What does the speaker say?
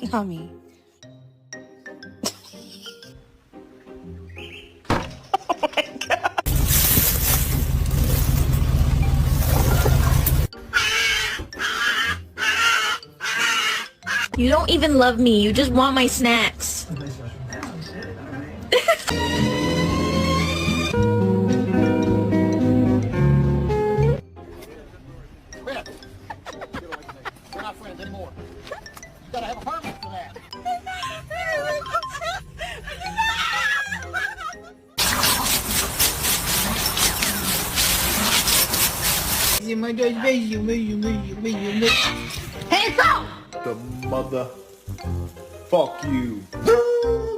Yummy. You don't even love me, you just want my snacks. We're not friends anymore. You gotta have a permit for that. The mother. Fuck you.